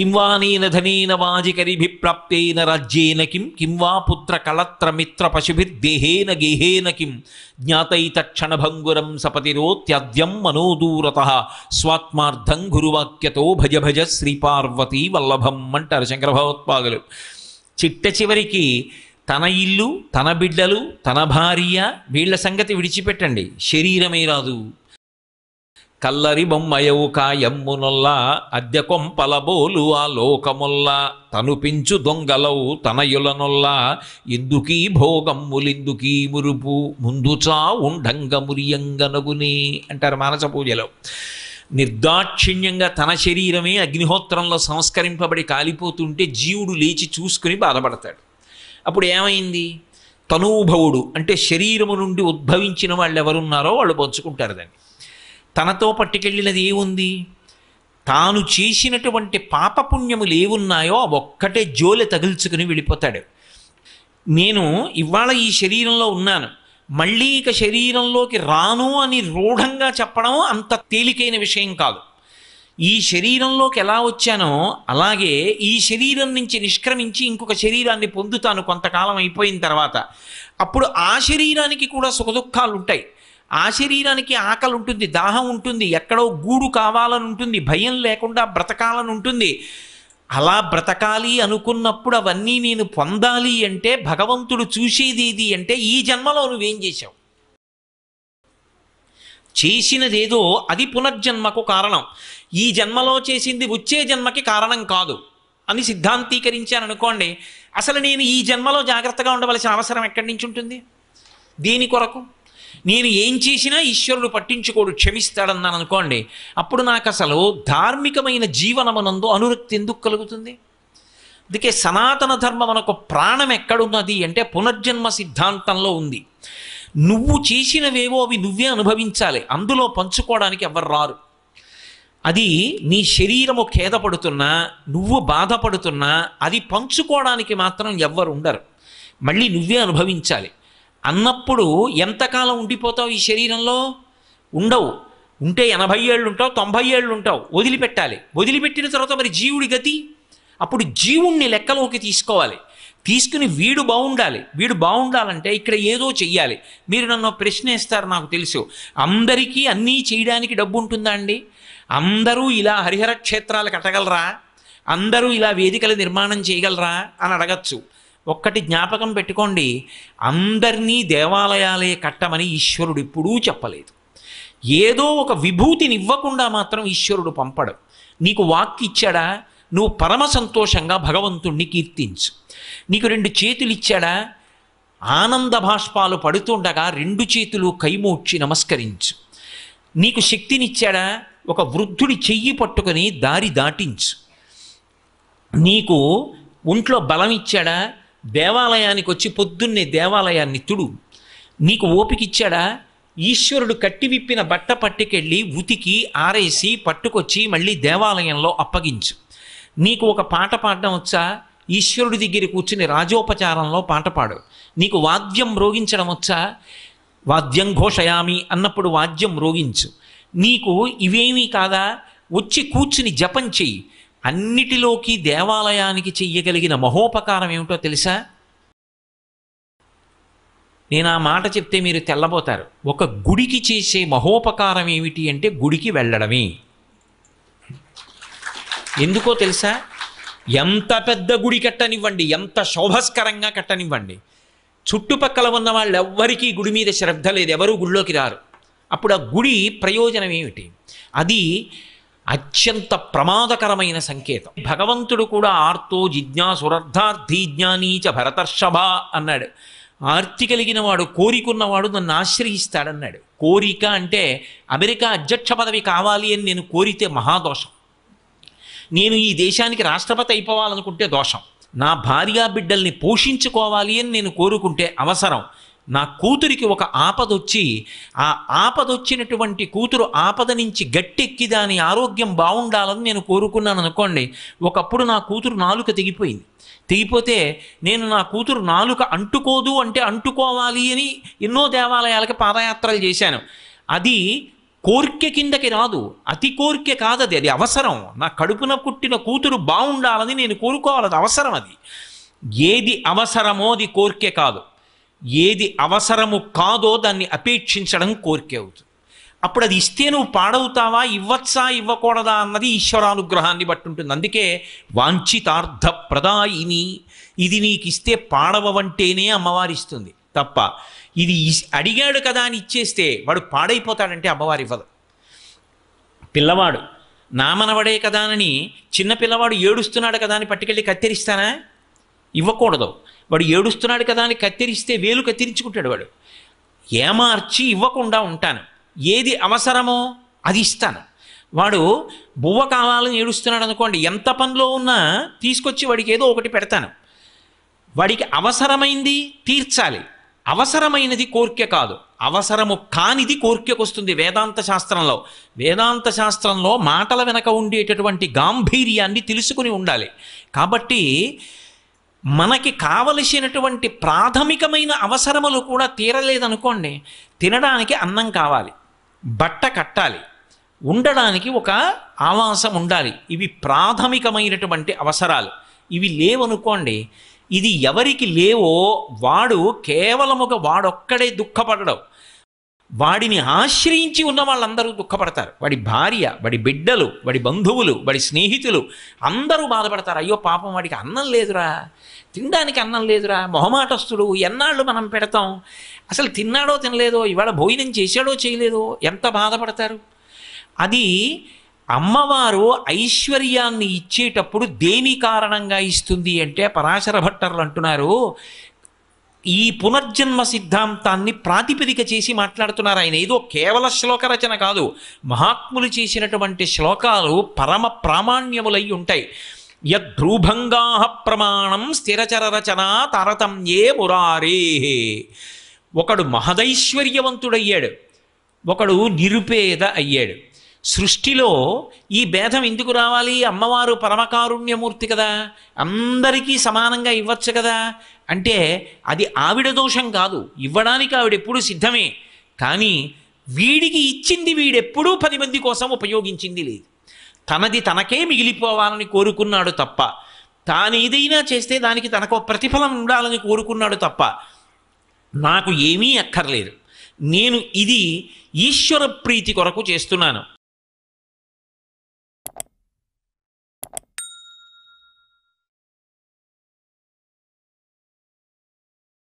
కిం వా నేన ధనేన వాజికరిభిప్రాప్తేన రాజ్యేన కిం వా పుత్ర కళత్ర మిత్ర పశుభిర్దేహేన గేహేన కిం జ్ఞాతైతక్షణభంగురం సపతిరోత్యద్యం మనోదూరతః స్వాత్మార్థం గురువాక్యతో భజ భజ శ్రీపార్వతీ వల్లభం అంటారు శంకర భగవత్పాదులు. చిట్ట చివరికి తన ఇల్లు, తన బిడ్డలు, తన భార్య, వీళ్ల సంగతి విడిచిపెట్టండి, శరీరమే రాదు. కల్లరి బొమ్మయవు కాయమ్మునొల్లా అద్దె కొంపలబోలు ఆ లోకముల్లా తను పెంచు దొంగలవు తనయులనొల్లా ఎందుకీ భోగమ్ములిందుకీ మురుపు ముందుచా ఉండంగ మురియంగనగునే అంటారు మానస పూజలో. నిర్దాక్షిణ్యంగా తన శరీరమే అగ్నిహోత్రంలో సంస్కరింపబడి కాలిపోతుంటే జీవుడు లేచి చూసుకుని బాధపడతాడు. అప్పుడు ఏమైంది? తనూభవుడు అంటే శరీరము నుండి ఉద్భవించిన వాళ్ళు ఎవరున్నారో వాళ్ళు పంచుకుంటారు దాన్ని. తనతో పట్టుకెళ్ళినది ఏముంది? తాను చేసినటువంటి పాపపుణ్యములు ఏమున్నాయో ఆ ఒక్కటే జోలె తగిల్చుకుని వెళ్ళిపోతాడు. నేను ఇవాళ ఈ శరీరంలో ఉన్నాను, మళ్ళీ ఇక శరీరంలోకి రాను అని రూఢంగా చెప్పడం అంత తేలికైన విషయం కాదు. ఈ శరీరంలోకి ఎలా వచ్చానో అలాగే ఈ శరీరం నుంచి నిష్క్రమించి ఇంకొక శరీరాన్ని పొందుతాను కొంతకాలం అయిపోయిన తర్వాత. అప్పుడు ఆ శరీరానికి కూడా సుఖదుఖాలు ఉంటాయి. ఆ శరీరానికి ఆకలి ఉంటుంది, దాహం ఉంటుంది, ఎక్కడో గూడు కావాలని ఉంటుంది, భయం లేకుండా బ్రతకాలని ఉంటుంది. అలా బ్రతకాలి అనుకున్నప్పుడు అవన్నీ నేను పొందాలి అంటే భగవంతుడు చూసేది ఏది అంటే ఈ జన్మలో నువ్వేం చేశావు, చేసినదేదో అది పునర్జన్మకు కారణం. ఈ జన్మలో చేసింది వచ్చే జన్మకి కారణం కాదు అని సిద్ధాంతీకరించాననుకోండి, అసలు నేను ఈ జన్మలో జాగ్రత్తగా ఉండవలసిన అవసరం ఎక్కడి నుంచి ఉంటుంది? దీని కొరకు నేను ఏం చేసినా ఈశ్వరుడు పట్టించుకోడు, క్షమిస్తాడన్నాను అనుకోండి, అప్పుడు నాకు అసలు ధార్మికమైన జీవనమునందు అనురక్తి ఎందుకు కలుగుతుంది? అందుకే సనాతన ధర్మం మనకు ప్రాణం ఎక్కడున్నది అంటే పునర్జన్మ సిద్ధాంతంలో ఉంది. నువ్వు చేసినవేవో అవి నువ్వే అనుభవించాలి, అందులో పంచుకోవడానికి ఎవరు రారు. అది నీ శరీరము ఖేదపడుతున్నా, నువ్వు బాధపడుతున్నా అది పంచుకోవడానికి మాత్రం ఎవ్వరు ఉండరు, మళ్ళీ నువ్వే అనుభవించాలి. అన్నప్పుడు ఎంతకాలం ఉండిపోతావు ఈ శరీరంలో? ఉండవు. ఉంటే 80 ఏళ్ళు ఉంటావు, 90 ఏళ్ళు ఉంటావు, వదిలిపెట్టాలి. వదిలిపెట్టిన తర్వాత మరి జీవుడి గతి? అప్పుడు జీవుణ్ణి లెక్కలోకి తీసుకోవాలి. తీసుకుని వీడు బాగుండాలి. వీడు బాగుండాలంటే ఇక్కడ ఏదో చెయ్యాలి. మీరు నన్ను ప్రశ్న వేస్తారు, నాకు తెలుసు. అందరికీ అన్నీ చేయడానికి డబ్బు ఉంటుందా అండి? అందరూ ఇలా హరిహర క్షేత్రాలు కట్టగలరా? అందరూ ఇలా వేదికల నిర్మాణం చేయగలరా అని అడగచ్చు. ఒక్కటి జ్ఞాపకం పెట్టుకోండి, అందరినీ దేవాలయాలే కట్టమని ఈశ్వరుడు ఎప్పుడూ చెప్పలేదు. ఏదో ఒక విభూతిని ఇవ్వకుండా మాత్రం ఈశ్వరుడు పంపడు. నీకు వాక్కు ఇచ్చాడా? నువ్వు పరమ సంతోషంగా భగవంతుణ్ణి కీర్తించు. నీకు 2 చేతులు ఇచ్చాడా? ఆనంద భాష్పాలు పడుతుండగా 2 చేతులు కైమోడ్చి నమస్కరించు. నీకు శక్తినిచ్చాడా? ఒక వృద్ధుడి చెయ్యి పట్టుకొని దారి దాటించు. నీకు ఒంట్లో బలం ఇచ్చాడా? దేవాలయానికి వచ్చి పొద్దున్నే దేవాలయాన్ని తుడు. నీకు ఓపిక ఇచ్చాడా? ఈశ్వరుడు కట్టి విప్పిన బట్ట పట్టుకెళ్ళి ఉతికి ఆరేసి పట్టుకొచ్చి మళ్ళీ దేవాలయంలో అప్పగించు. నీకు ఒక పాట పాడడం వచ్చా? ఈశ్వరుడి దగ్గర కూర్చుని రాజోపచారంలో పాట పాడు. నీకు వాద్యం మ్రోగించడం వచ్చా? వాద్యం ఘోషయామి అన్నప్పుడు వాద్యం మ్రోగించు. నీకు ఇవేమీ కాదా? వచ్చి కూర్చుని జపం చెయ్యి. అన్నిటిలోకి దేవాలయానికి చెయ్యగలిగిన మహోపకారం ఏమిటో తెలుసా? నేను ఆ మాట చెప్తే మీరు తెల్లబోతారు. ఒక గుడికి చేసే మహోపకారం ఏమిటి అంటే గుడికి వెళ్ళడమే. ఎందుకో తెలుసా? ఎంత పెద్ద గుడి కట్టనివ్వండి, ఎంత శోభస్కరంగా కట్టనివ్వండి, చుట్టుపక్కల ఉన్న వాళ్ళు ఎవ్వరికీ గుడి మీద శ్రద్ధ లేదు, ఎవరూ గుడిలోకి రారు. అప్పుడు ఆ గుడి ప్రయోజనం ఏమిటి? అది అత్యంత ప్రమాదకరమైన సంకేతం. భగవంతుడు కూడా ఆర్తో జిజ్ఞాసురర్థార్థీ జ్ఞానీచ భరతర్షభ అన్నాడు. ఆర్తి కలిగిన వాడు, కోరికున్నవాడు నన్ను ఆశ్రయిస్తాడన్నాడు. కోరిక అంటే అమెరికా అధ్యక్ష పదవి కావాలి అని నేను కోరితే మహాదోషం. నేను ఈ దేశానికి రాష్ట్రపతి అయిపోవాలనుకుంటే దోషం. నా భార్యా బిడ్డల్ని పోషించుకోవాలి అని నేను కోరుకుంటే అవసరం. నా కూతురికి ఒక ఆపదొచ్చి ఆ ఆపదొచ్చినటువంటి కూతురు ఆపద నుంచి గట్టెక్కి దాని ఆరోగ్యం బాగుండాలని నేను కోరుకున్నాను అనుకోండి. ఒకప్పుడు నా కూతురు నాలుక తెగిపోయింది. తెగిపోతే నేను నా కూతురు నాలుక అంటుకోదు అంటే అంటుకోవాలి అని ఎన్నో దేవాలయాలకి పాదయాత్రలు చేశాను. అది కోర్కె కిందకి రాదు. అతి కోర్కె కాదది, అది అవసరం. నా కడుపున పుట్టిన కూతురు బాగుండాలని నేను కోరుకోవాలి, అది అవసరం. అది ఏది అవసరమో అది కోర్కె కాదు, ఏది అవసరము కాదో దాన్ని అపేక్షించడం కోర్కె అవుతుంది. అప్పుడు అది ఇస్తే నువ్వు పాడవుతావా, ఇవ్వచ్చా ఇవ్వకూడదా అన్నది ఈశ్వరానుగ్రహాన్ని బట్టి ఉంటుంది. అందుకే వాంఛితార్థ ప్రదాయిని, ఇది నీకు ఇస్తే పాడవంటేనే అమ్మవారి ఇస్తుంది తప్ప ఇది అడిగాడు కదా అని ఇచ్చేస్తే వాడు పాడైపోతాడంటే అమ్మవారు ఇవ్వదు. పిల్లవాడు నామనవడే కదా అని చిన్న పిల్లవాడు ఏడుస్తున్నాడు కదా అని పట్టుకెళ్ళి కత్తిరిస్తానా? ఇవ్వకూడదు. వాడు ఏడుస్తున్నాడు కదా అని కత్తిరిస్తే వేలు కత్తిరించుకుంటాడు వాడు. ఏమార్చి ఇవ్వకుండా ఉంటాను, ఏది అవసరమో అది ఇస్తాను. వాడు బువ్వ కావాలని ఏడుస్తున్నాడు అనుకోండి, ఎంత పనిలో ఉన్నా తీసుకొచ్చి వాడికి ఏదో ఒకటి పెడతాను. వాడికి అవసరమైంది తీర్చాలి, అవసరమైనది కోర్కె కాదు, అవసరము కానిది కోర్కెకు వస్తుంది. వేదాంత శాస్త్రంలో మాటల వెనక ఉండేటటువంటి గాంభీర్యాన్ని తెలుసుకుని ఉండాలి. కాబట్టి మనకి కావలసినటువంటి ప్రాథమికమైన అవసరములు కూడా తీరలేదనుకోండి, తినడానికి అన్నం కావాలి, బట్ట కట్టాలి, ఉండడానికి ఒక ఆవాసం ఉండాలి. ఇవి ప్రాథమికమైనటువంటి అవసరాలు. ఇవి లేవనుకోండి, ఇది ఎవరికి లేవో వాడు కేవలముగా వాడొక్కడే దుఃఖపడడం, వాడిని ఆశ్రయించి ఉన్న వాళ్ళందరూ దుఃఖపడతారు. వాడి భార్య, వాడి బిడ్డలు, వాడి బంధువులు, వాడి స్నేహితులు అందరూ బాధపడతారు. అయ్యో పాపం వాడికి అన్నం లేదురా, తినడానికి అన్నం లేదురా, మొహమాటస్తుడు, ఎన్నాళ్ళు మనం పెడతాం, అసలు తిన్నాడో తినలేదో, ఇవాళ భోజనం చేశాడో చేయలేదో, ఎంత బాధపడతారు. అది అమ్మవారు ఐశ్వర్యాన్ని ఇచ్చేటప్పుడు దేని కారణంగా ఇస్తుంది అంటే పరాశర భట్టర్లు అంటున్నారు, ఈ పునర్జన్మ సిద్ధాంతాన్ని ప్రాతిపదిక చేసి మాట్లాడుతున్నారు ఆయన. ఏదో కేవల శ్లోక రచన కాదు, మహాత్ములు చేసినటువంటి శ్లోకాలు పరమ ప్రామాణ్యములై ఉంటాయి. యద్భ్రూభంగా ప్రమాణం స్థిరచర రచన తారతమ్యే మురారే. ఒకడు మహదైశ్వర్యవంతుడయ్యాడు, ఒకడు నిరుపేద అయ్యాడు. సృష్టిలో ఈ భేదం ఎందుకు రావాలి? అమ్మవారు పరమకారుణ్యమూర్తి కదా, అందరికీ సమానంగా ఇవ్వచ్చు కదా అంటే అది ఆవిడ దోషం కాదు. ఇవ్వడానికి ఆవిడ ఎప్పుడూ సిద్ధమే. కానీ వీడికి ఇచ్చింది వీడెప్పుడూ 10 మంది కోసం ఉపయోగించింది లేదు. తనది తనకే మిగిలిపోవాలని కోరుకున్నాడు తప్ప, తాను ఏదైనా చేస్తే దానికి తనకు ప్రతిఫలం ఉండాలని కోరుకున్నాడు తప్ప, నాకు ఏమీ అక్కర్లేదు, నేను ఇది ఈశ్వర ప్రీతి కొరకు చేస్తున్నాను,